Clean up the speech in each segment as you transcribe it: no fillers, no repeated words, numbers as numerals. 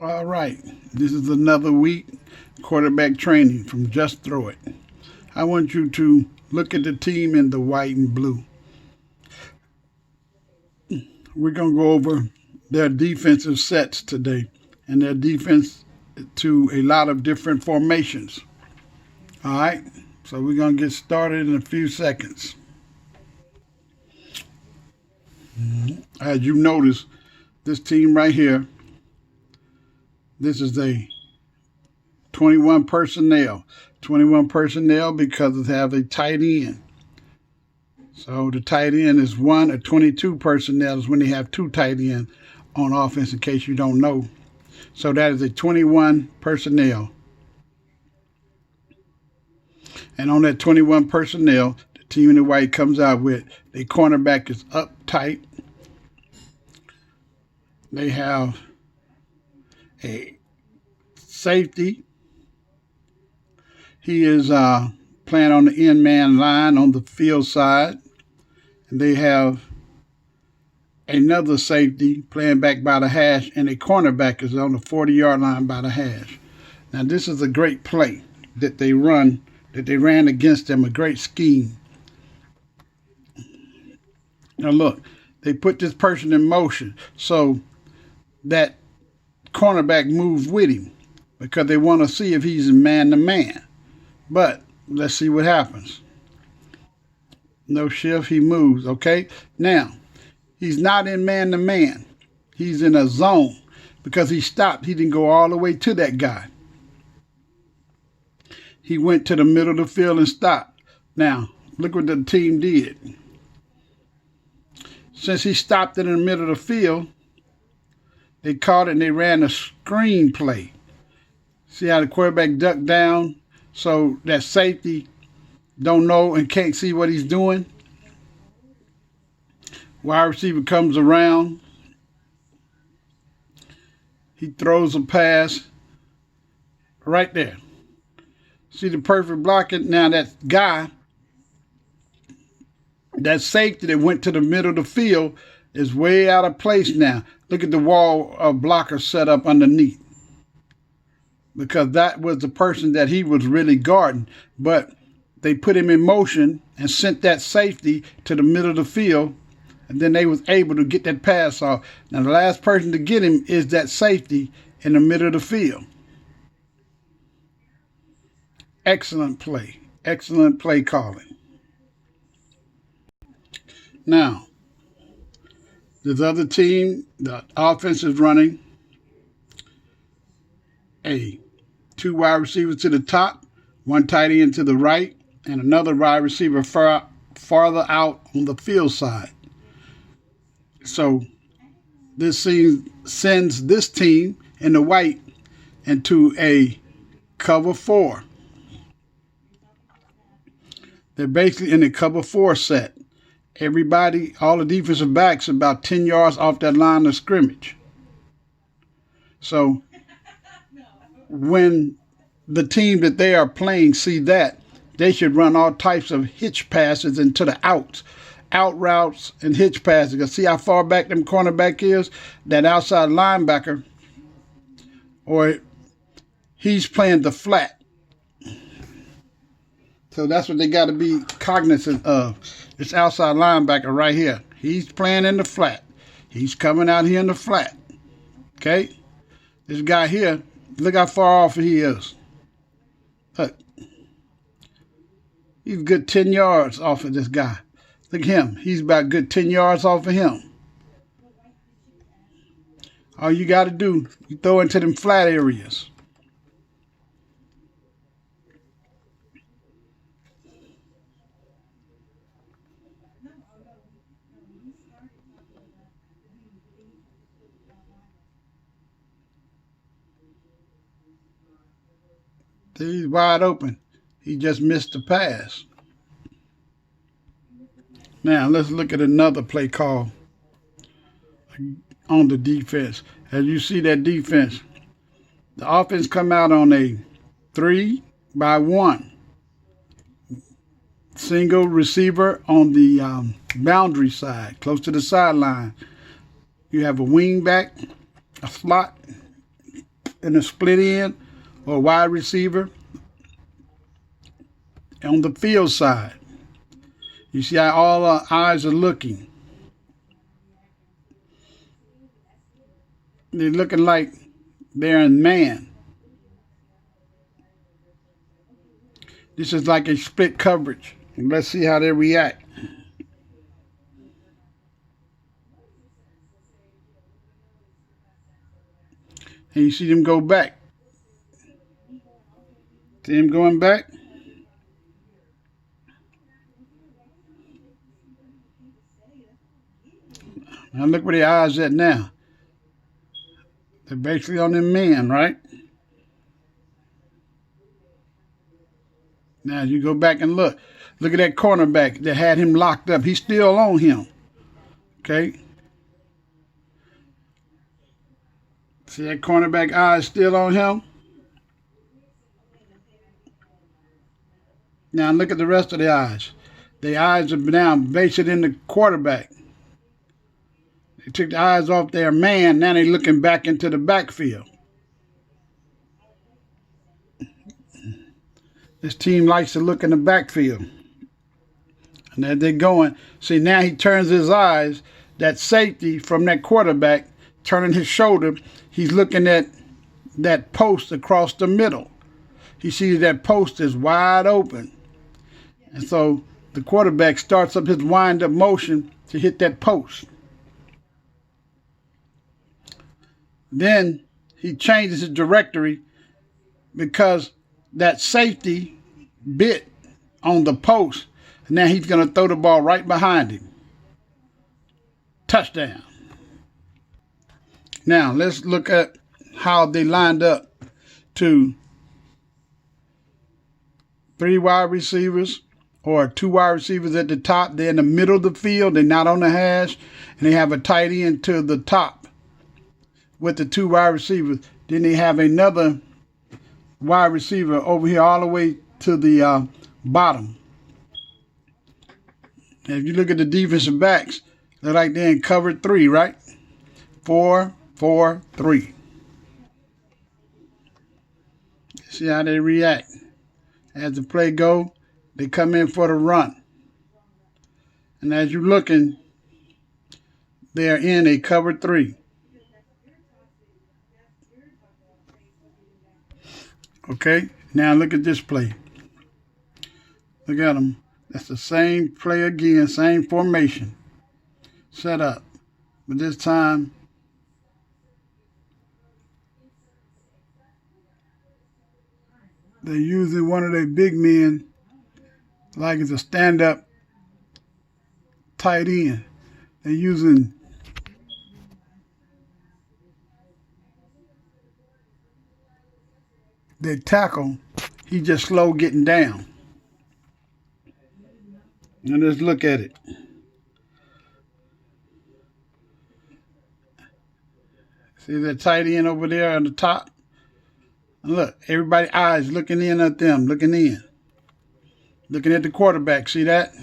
All right, this is another week quarterback training from Just Throw It. I want you to look at the team in the white and blue. We're going to go over their defensive sets today and their defense to a lot of different formations. All right, so we're going to get started in a few seconds. As you notice, this team right here, this is a 21 personnel. 21 personnel because it has a tight end. So the tight end is one, or 22 personnel is when they have two tight ends on offense, in case you don't know. So that is a 21 personnel. And on that 21 personnel, the team in the white comes out with the cornerback is up tight. They have a safety. He is playing on the end man line on the field side. And they have another safety playing back by the hash, and a cornerback is on the 40-yard line by the hash. Now, this is a great play that they ran against them, a great scheme. Now, look, they put this person in motion so that cornerback moves with him because they want to see if he's man-to-man. But let's see what happens. No shift, he moves, okay? Now, he's not in man-to-man. He's in a zone because he stopped. He didn't go all the way to that guy. He went to the middle of the field and stopped. Now, look what the team did. Since he stopped it in the middle of the field, they caught it and they ran a screen play. See how the quarterback ducked down so that safety don't know and can't see what he's doing? Wide receiver comes around. He throws a pass right there. See the perfect blocking? Now that guy, that safety that went to the middle of the field is way out of place now. Look at the wall of blockers set up underneath. Because that was the person that he was really guarding. But they put him in motion and sent that safety to the middle of the field. And then they was able to get that pass off. Now the last person to get him is that safety in the middle of the field. Excellent play. Excellent play calling. Now, this other team, the offense is running two wide receivers to the top, one tight end to the right, and another wide receiver farther out on the field side. So this sends this team in the white into a cover 4. They're basically in a cover 4 set. Everybody, all the defensive backs, about 10 yards off that line of scrimmage. So when the team that they are playing see that, they should run all types of hitch passes into the out routes and hitch passes. Because see how far back them cornerback is? That outside linebacker, or he's playing the flat. So that's what they got to be cognizant of. This outside linebacker right here. He's playing in the flat. He's coming out here in the flat. Okay? This guy here, look how far off he is. Look. He's a good 10 yards off of this guy. Look at him. He's about a good 10 yards off of him. All you got to do, you throw into them flat areas. He's wide open. He just missed the pass. Now, let's look at another play call on the defense. As you see that defense, the offense come out on a 3-by-1. Single receiver on the boundary side, close to the sideline. You have a wing back, a slot, in a split end or wide receiver on the field side. You see how all our eyes are looking. They're looking like they're in man. This is like a split coverage. And let's see how they react. And you see them go back. See them going back? Now look where the eyes at now. They're basically on them men, right? Now as you go back and look at that cornerback that had him locked up. He's still on him. Okay? See that cornerback eyes still on him? Now look at the rest of the eyes. The eyes are now basically in the quarterback. They took the eyes off their man. Now they're looking back into the backfield. This team likes to look in the backfield. And as they're going, see now he turns his eyes, that safety from that quarterback, turning his shoulder, he's looking at that post across the middle. He sees that post is wide open. And so the quarterback starts up his wind-up motion to hit that post. Then he changes his trajectory because that safety bit on the post. Now he's going to throw the ball right behind him. Touchdown. Now let's look at how they lined up to 3 wide receivers or 2 wide receivers at the top. They're in the middle of the field. They're not on the hash. And they have a tight end to the top with the 2 wide receivers. Then they have another wide receiver over here all the way to the bottom. And if you look at the defensive backs, they're like they're in cover 3, right? 4-4-3. See how they react. As the play go, they come in for the run. And as you're looking, they're in a cover 3. Okay, now look at this play. Look at them. That's the same play again, same formation. Set up. But this time, they're using one of their big men like it's a stand-up tight end. They're using their tackle. He's just slow getting down. And let's look at it. See that tight end over there on the top? And look, everybody's eyes looking in at them, looking in. Looking at the quarterback, see that?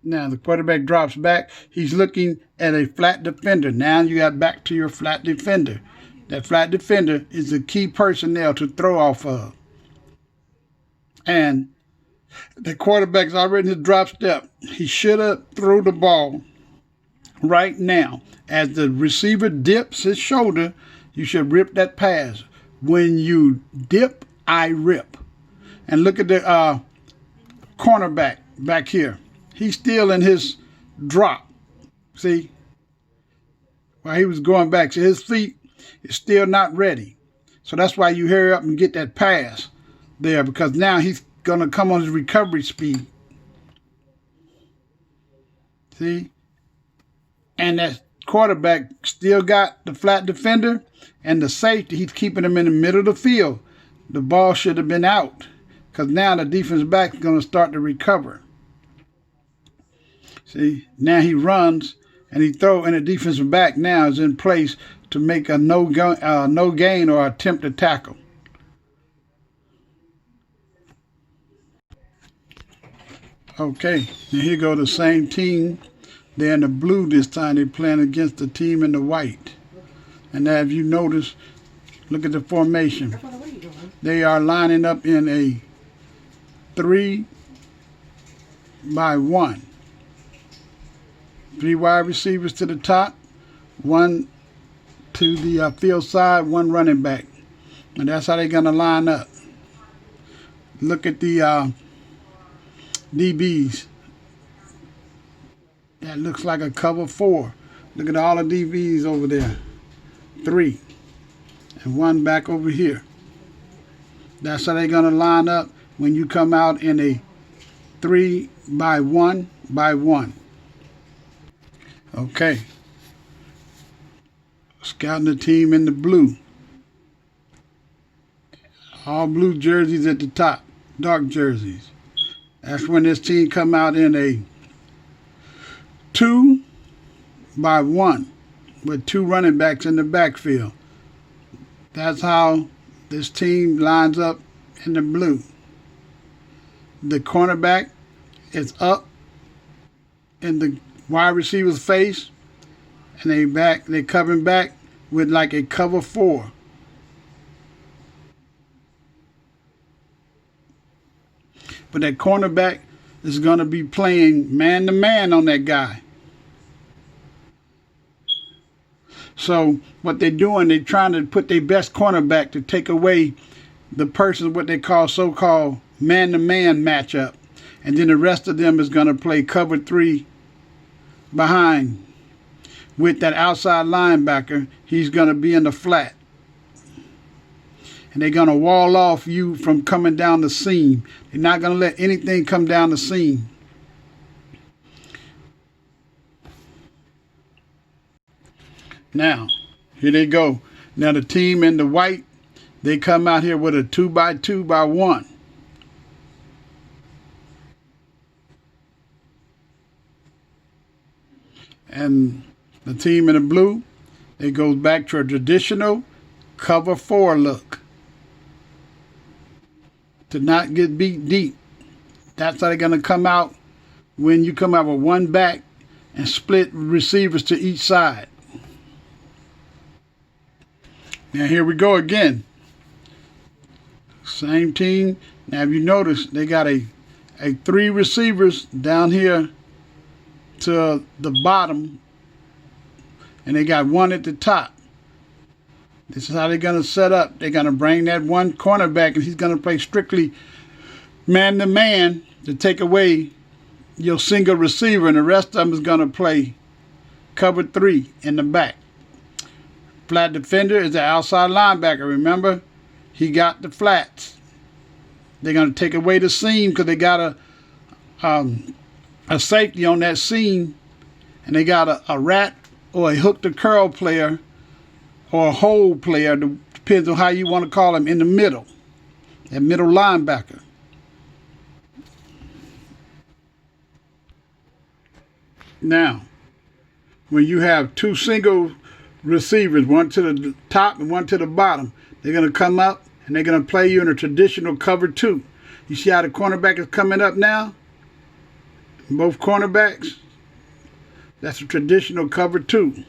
Now the quarterback drops back. He's looking at a flat defender. Now you got back to your flat defender. That flat defender is the key personnel to throw off of. And the quarterback's already in his drop step. He should have threw the ball right now. As the receiver dips his shoulder, you should rip that pass. When you dip, I rip. And look at the cornerback back here. He's still in his drop. See? While he was going back. So his feet is still not ready. So that's why you hurry up and get that pass there, because now he's going to come on his recovery speed. See? And that quarterback still got the flat defender and the safety. He's keeping him in the middle of the field. The ball should have been out, because now the defensive back is going to start to recover. See? Now he runs and he throws, and the defensive back now is in place to make a no gain or attempt to tackle. Okay, and here go the same team They're in the blue this time. They're playing against the team in the white. And as you notice, look at the formation. They are lining up in a 3 by 1. 3 wide receivers to the top, 1 to the field side, 1 running back. And that's how they're going to line up. Look at the DBs. That looks like a cover 4. Look at all the DBs over there. 3. And 1 back over here. That's how they're going to line up when you come out in a 3 by 1 by 1. Okay. Scouting the team in the blue. All blue jerseys at the top. Dark jerseys. That's when this team come out in a 2 by 1 with 2 running backs in the backfield. That's how this team lines up in the blue. The cornerback is up in the wide receiver's face, and they're covering back with like a cover 4. But that cornerback is going to be playing man-to-man on that guy. So what they're doing, they're trying to put their best cornerback to take away the person, what they call so-called man-to-man matchup. And then the rest of them is going to play cover 3 behind with that outside linebacker. He's going to be in the flat. And they're going to wall off you from coming down the seam. They're not going to let anything come down the seam. Now, here they go. Now the team in the white, they come out here with a 2 by 2 by 1. And the team in the blue, it goes back to a traditional cover 4 look. To not get beat deep. That's how they're going to come out when you come out with 1 back and split receivers to each side. Now here we go again. Same team. Now if you notice, they got a 3 receivers down here to the bottom, and they got 1 at the top. This is how they're going to set up. They're going to bring that 1 cornerback, and he's going to play strictly man-to-man to take away your single receiver, and the rest of them is going to play cover 3 in the back. Flat defender is the outside linebacker. Remember, he got the flats. They're going to take away the seam because they got a safety on that seam, and they got a rat or a hook to curl player or a hole player, depends on how you want to call him, in the middle, that middle linebacker. Now, when you have 2 single receivers, 1 to the top and 1 to the bottom, they're going to come up and they're going to play you in a traditional cover 2. You see how the cornerback is coming up now? Both cornerbacks, that's a traditional cover 2.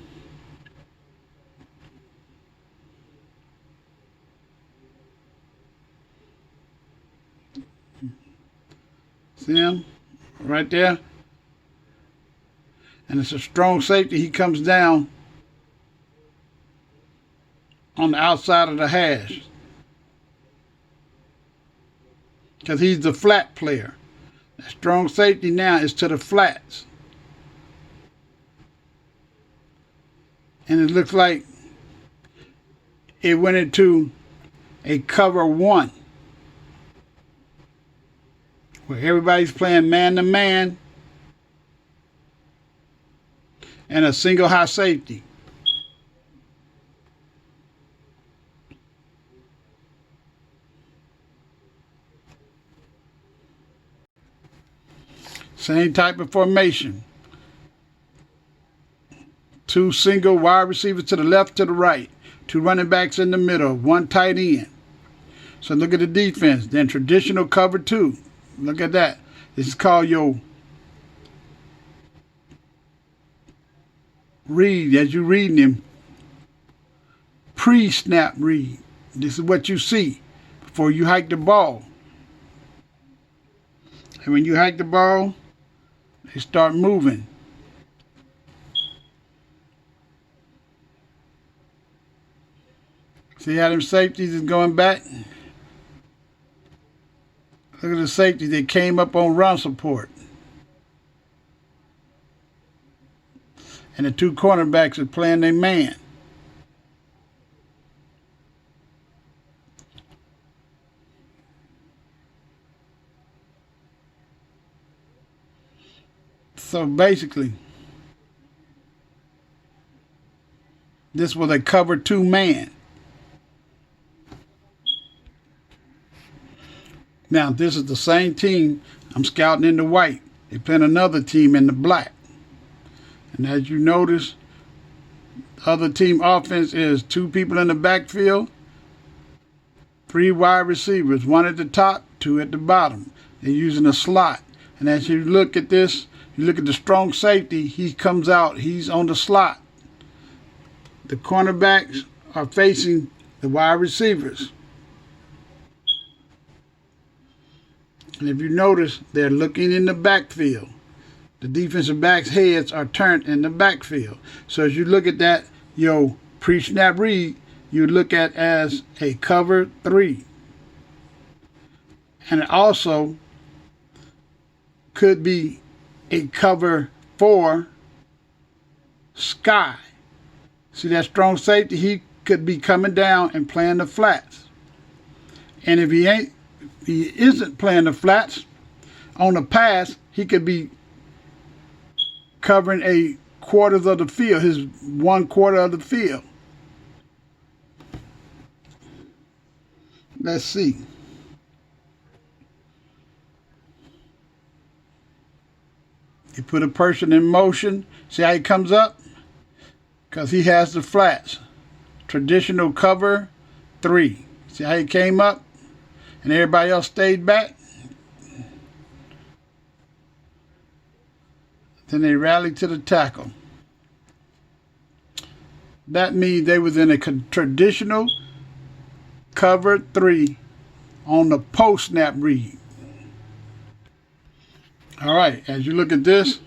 See him right there? And it's a strong safety. He comes down on the outside of the hash because he's the flat player. That strong safety now is to the flats. And it looks like it went into a cover 1 where everybody's playing man-to-man and a single high safety. Same type of formation. 2 single wide receivers to the left, to the right. 2 running backs in the middle. 1 tight end. So look at the defense. Then traditional cover 2. Look at that. This is called your read, as you're reading him, pre-snap read. This is what you see before you hike the ball. And when you hike the ball, they start moving. See how them safeties is going back? Look at the safety. They came up on run support. And the two cornerbacks are playing their man. So basically, this was a cover 2 man. Now, this is the same team. I'm scouting in the white. They playing another team in the black. And as you notice, the other team offense is 2 people in the backfield, 3 wide receivers, 1 at the top, 2 at the bottom. They're using a slot. And as you look at this, you look at the strong safety, he comes out, he's on the slot. The cornerbacks are facing the wide receivers. And if you notice, they're looking in the backfield. The defensive backs' heads are turned in the backfield. So as you look at that, your pre-snap read, you look at as a cover 3. And it also could be a cover 4 sky. See that strong safety? He could be coming down and playing the flats. And if he isn't playing the flats on the pass, he could be covering a quarters of the field, his 1/4 of the field. Let's see. You put a person in motion. See how he comes up? Because he has the flats. Traditional cover 3. See how he came up? And everybody else stayed back? Then they rallied to the tackle. That means they was in a traditional cover 3 on the post-snap read. All right, as you look at this,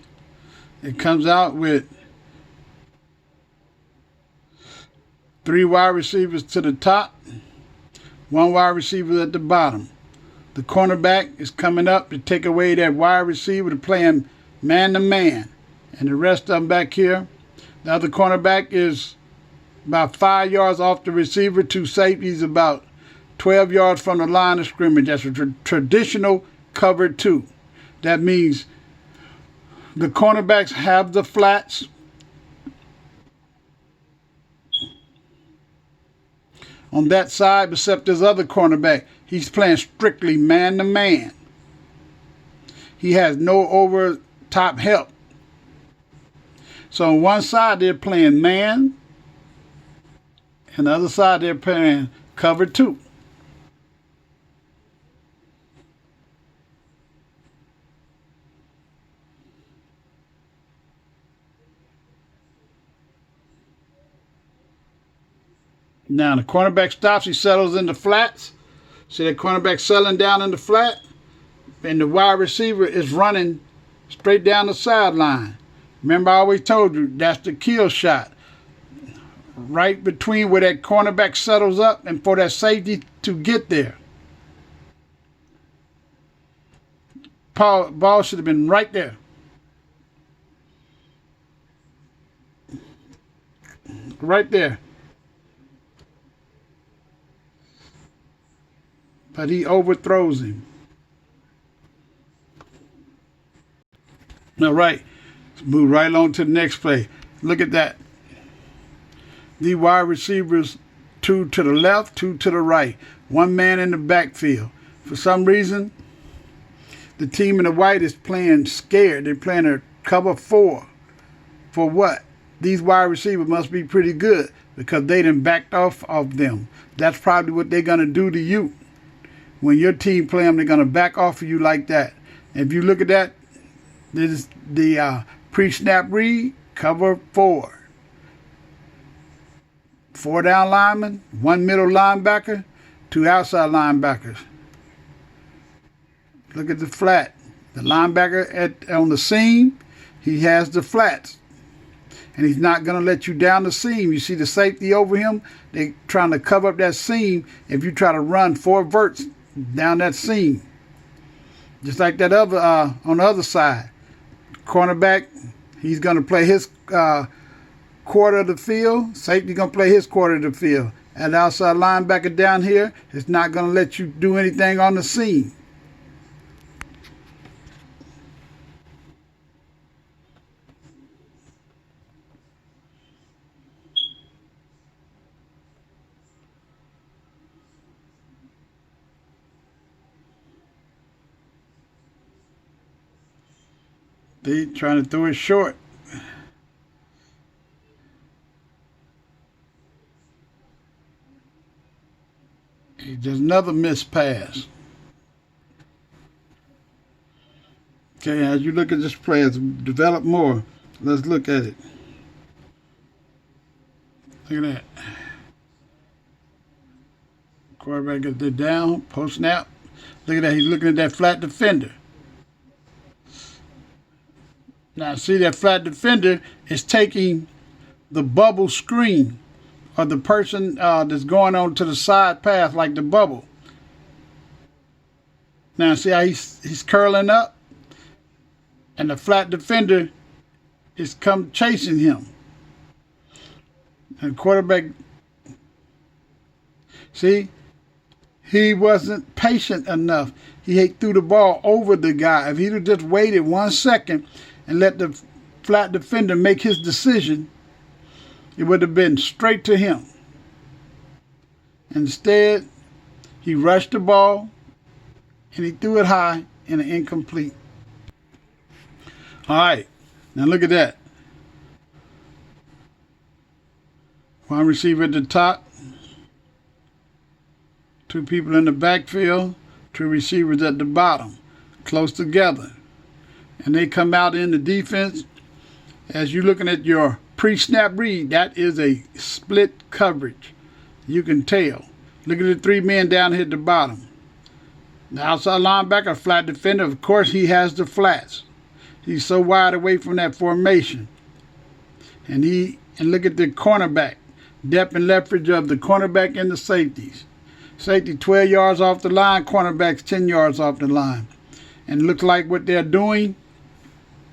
it comes out with 3 wide receivers to the top, 1 wide receiver at the bottom. The cornerback is coming up to take away that wide receiver to play him man-to-man. And the rest of them back here, the other cornerback is about 5 yards off the receiver. 2 safeties about 12 yards from the line of scrimmage. That's a traditional cover 2. That means the cornerbacks have the flats. On that side, except this other cornerback, he's playing strictly man-to-man. He has no over-top help. So on one side, they're playing man, and the other side, they're playing cover 2. Now the cornerback stops, he settles in the flats. See that cornerback settling down in the flat? And the wide receiver is running straight down the sideline. Remember I always told you, that's the kill shot. Right between where that cornerback settles up and for that safety to get there. Ball should have been right there. Right there. But he overthrows him. All right, let's move right along to the next play. Look at that. The wide receivers, 2 to the left, 2 to the right. 1 man in the backfield. For some reason, the team in the white is playing scared. They're playing a cover 4. For what? These wide receivers must be pretty good because they done backed off of them. That's probably what they're going to do to you. When your team play them, they're going to back off of you like that. If you look at that, this is the pre-snap read, cover 4. 4 down linemen, 1 middle linebacker, 2 outside linebackers. Look at the flat. The linebacker on the seam, he has the flats. And he's not going to let you down the seam. You see the safety over him? They're trying to cover up that seam if you try to run 4 verts down that seam. Just like that other on the other side. Cornerback, he's going to play his quarter of the field. Safety going to play his quarter of the field. And the outside linebacker down here is not going to let you do anything on the seam. They trying to throw it short. There's another missed pass. Okay, as you look at this play, as develop more, let's look at it. Look at that. Quarterback gets it down, post snap. Look at that, he's looking at that flat defender. Now see that flat defender is taking the bubble screen or the person that's going on to the side path like the bubble. Now see how he's curling up? And the flat defender is come chasing him. And quarterback, see, he wasn't patient enough. He threw the ball over the guy. If he'd have just waited 1 second and let the flat defender make his decision, it would have been straight to him. Instead, he rushed the ball and he threw it high and an incomplete. All right, now look at that. One receiver at the top, 2 people in the backfield, 2 receivers at the bottom, close together. And they come out in the defense. As you're looking at your pre-snap read, that is a split coverage. You can tell. Look at the 3 men down here at the bottom. The outside linebacker, flat defender, of course he has the flats. He's so wide away from that formation. And look at the cornerback. Depth and leverage of the cornerback and the safeties. Safety 12 yards off the line, cornerbacks 10 yards off the line. And it looks like what they're doing,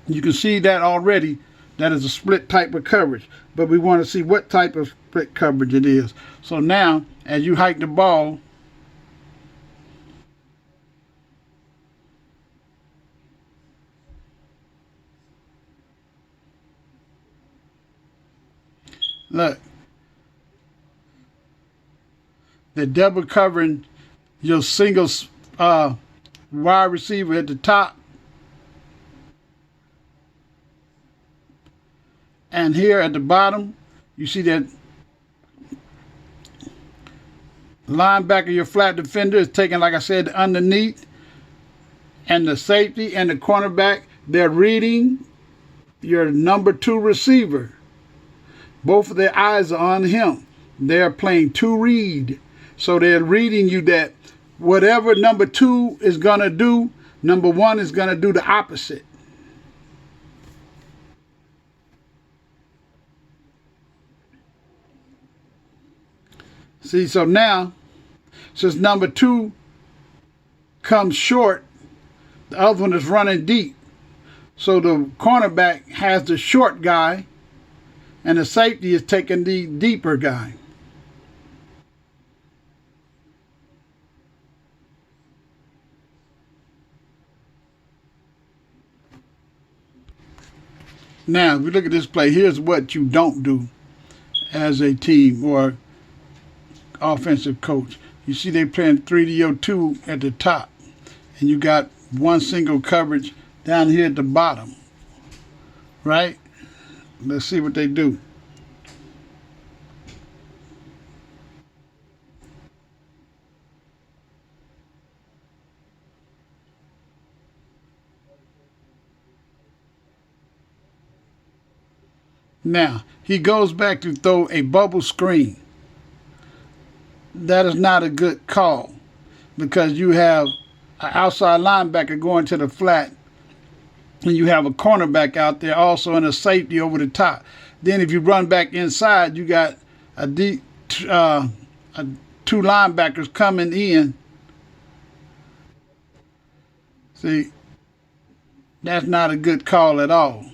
you can see that already. That is a split type of coverage. But we want to see what type of split coverage it is. So now, as you hike the ball, look, they're double covering your single wide receiver at the top. And here at the bottom, you see that linebacker, your flat defender, is taking, like I said, underneath. And the safety and the cornerback, they're reading your number 2 receiver. Both of their eyes are on him. They're playing 2 read. So they're reading you that whatever number 2 is going to do, number 1 is going to do the opposite. See, so now, since number 2 comes short, the other one is running deep. So the cornerback has the short guy, and the safety is taking the deeper guy. Now, if we look at this play, here's what you don't do as a team or offensive coach. You see they playing 3-2 at the top, and you got 1 single coverage down here at the bottom, right? Let's see what they do. Now, he goes back to throw a bubble screen. that is not a good call, because you have an outside linebacker going to the flat, and you have a cornerback out there also and a safety over the top. Then if you run back inside, you got two linebackers coming in. See, that's not a good call at all.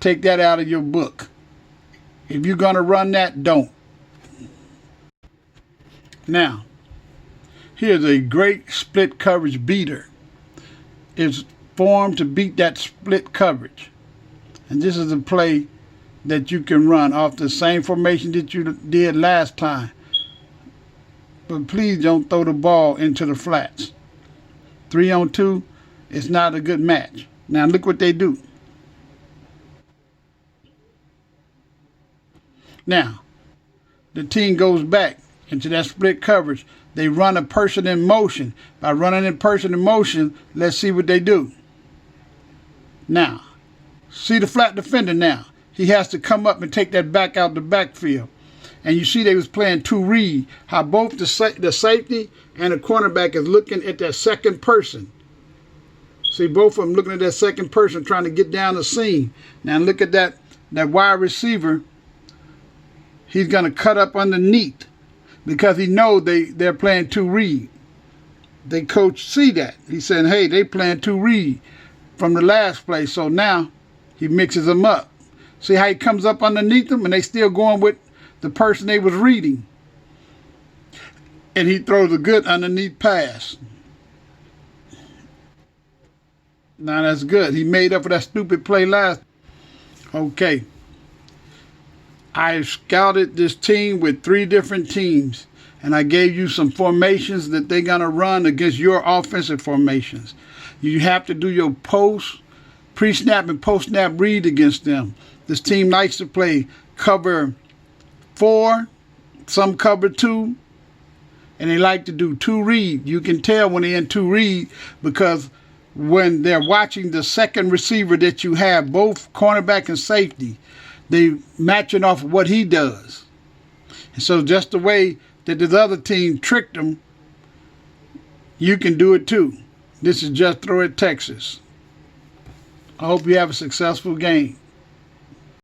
Take that out of your book. If you're going to run that, don't. Now, here's a great split coverage beater. It's formed to beat that split coverage. And this is a play that you can run off the same formation that you did last time. But please don't throw the ball into the flats. 3-on-2 is not a good match. Now look what they do. Now, the team goes back into that split coverage. They run a person in motion. By running a person in motion, let's see what they do. Now, see the flat defender now. He has to come up and take that back out the backfield. And you see they was playing two read, how both the safety and the cornerback is looking at that second person. See, both of them looking at that second person trying to get down the seam. Now look at that wide receiver. He's going to cut up underneath because he knows they're playing two read. The coach see that. He's saying, hey, they playing two read from the last play. So now he mixes them up. See how he comes up underneath them and they still going with the person they was reading. And he throws a good underneath pass. Now that's good. He made up for that stupid play last. Okay. I scouted this team with 3 different teams, and I gave you some formations that they're going to run against your offensive formations. You have to do your pre-snap and post-snap read against them. This team likes to play cover 4, some cover 2, and they like to do 2 read. You can tell when they're in 2 read because when they're watching the second receiver that you have, both cornerback and safety, they matching off of what he does. And so just the way that this other team tricked them, you can do it too. This is Just Throw It Texas. I hope you have a successful game.